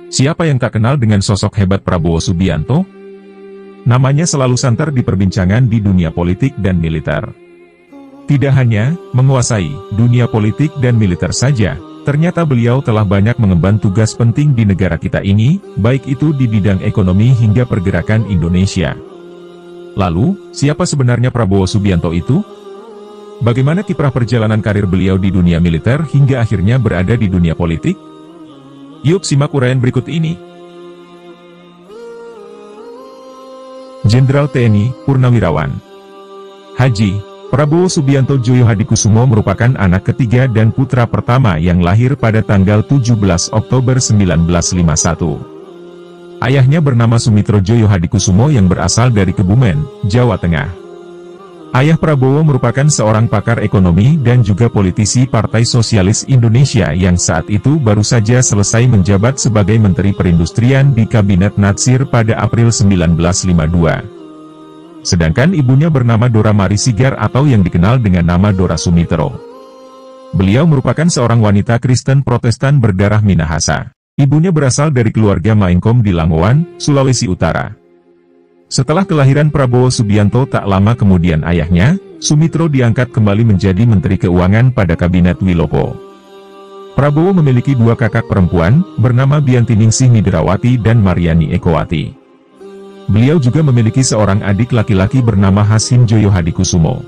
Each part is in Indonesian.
Siapa yang tak kenal dengan sosok hebat Prabowo Subianto? Namanya selalu santer di perbincangan di dunia politik dan militer. Tidak hanya menguasai dunia politik dan militer saja, ternyata beliau telah banyak mengemban tugas penting di negara kita ini, baik itu di bidang ekonomi hingga pergerakan Indonesia. Lalu, siapa sebenarnya Prabowo Subianto itu? Bagaimana kiprah perjalanan karir beliau di dunia militer hingga akhirnya berada di dunia politik? Yuk simak uraian berikut ini. Jenderal TNI, Purnawirawan Haji Prabowo Subianto Djoyo Hadikusumo merupakan anak ketiga dan putra pertama yang lahir pada tanggal 17 Oktober 1951. Ayahnya bernama Sumitro Djoyo Hadikusumo yang berasal dari Kebumen, Jawa Tengah. Ayah Prabowo merupakan seorang pakar ekonomi dan juga politisi Partai Sosialis Indonesia yang saat itu baru saja selesai menjabat sebagai Menteri Perindustrian di Kabinet Natsir pada April 1952. Sedangkan ibunya bernama Dora Mari Sigar atau yang dikenal dengan nama Dora Sumitro. Beliau merupakan seorang wanita Kristen Protestan berdarah Minahasa. Ibunya berasal dari keluarga Maengkom di Langowan, Sulawesi Utara. Setelah kelahiran Prabowo Subianto tak lama kemudian ayahnya, Sumitro diangkat kembali menjadi Menteri Keuangan pada Kabinet Wilopo. Prabowo memiliki dua kakak perempuan, bernama Bianti Ningsih Midrawati dan Mariani Ekowati. Beliau juga memiliki seorang adik laki-laki bernama Hasim Djoyo Hadikusumo.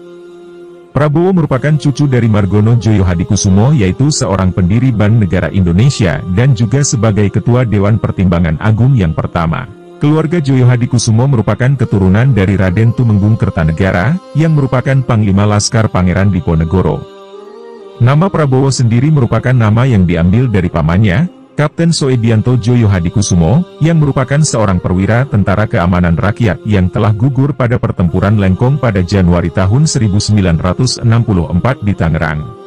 Prabowo merupakan cucu dari Margono Djoyo Hadikusumo yaitu seorang pendiri Bank Negara Indonesia dan juga sebagai Ketua Dewan Pertimbangan Agung yang pertama. Keluarga Djoyo Hadikusumo merupakan keturunan dari Raden Tumenggung Kertanegara, yang merupakan Panglima Laskar Pangeran Diponegoro. Nama Prabowo sendiri merupakan nama yang diambil dari pamannya, Kapten Soedianto Djoyo Hadikusumo, yang merupakan seorang perwira tentara keamanan rakyat yang telah gugur pada pertempuran Lengkong pada Januari tahun 1964 di Tangerang.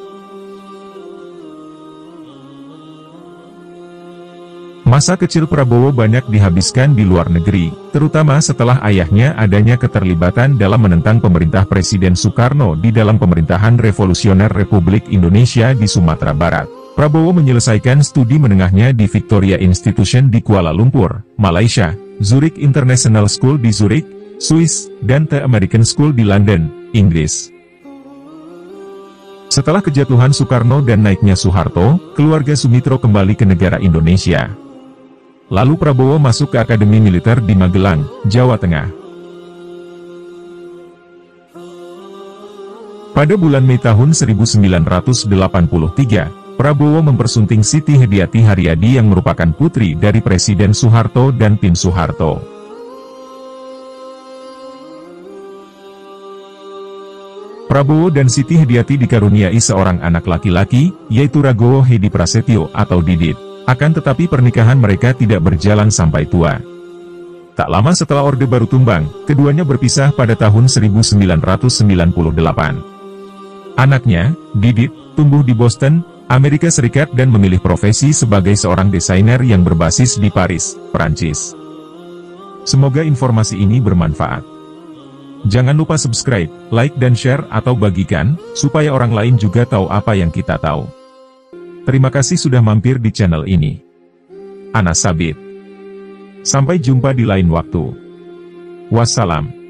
Masa kecil Prabowo banyak dihabiskan di luar negeri, terutama setelah ayahnya adanya keterlibatan dalam menentang pemerintah Presiden Soekarno di dalam pemerintahan revolusioner Republik Indonesia di Sumatera Barat. Prabowo menyelesaikan studi menengahnya di Victoria Institution di Kuala Lumpur, Malaysia, Zurich International School di Zurich, Swiss, dan The American School di London, Inggris. Setelah kejatuhan Soekarno dan naiknya Soeharto, keluarga Sumitro kembali ke negara Indonesia. Lalu Prabowo masuk ke Akademi Militer di Magelang, Jawa Tengah. Pada bulan Mei tahun 1983, Prabowo mempersunting Siti Hediati Haryadi yang merupakan putri dari Presiden Soeharto dan Tim Soeharto. Prabowo dan Siti Hediati dikaruniai seorang anak laki-laki, yaitu Ragowo Hedi Prasetyo atau Didit. Akan tetapi pernikahan mereka tidak berjalan sampai tua. Tak lama setelah Orde Baru tumbang, keduanya berpisah pada tahun 1998. Anaknya, Didit, tumbuh di Boston, Amerika Serikat dan memilih profesi sebagai seorang desainer yang berbasis di Paris, Prancis. Semoga informasi ini bermanfaat. Jangan lupa subscribe, like dan share atau bagikan, supaya orang lain juga tahu apa yang kita tahu. Terima kasih sudah mampir di channel ini. Ana Sabit. Sampai jumpa di lain waktu. Wassalam.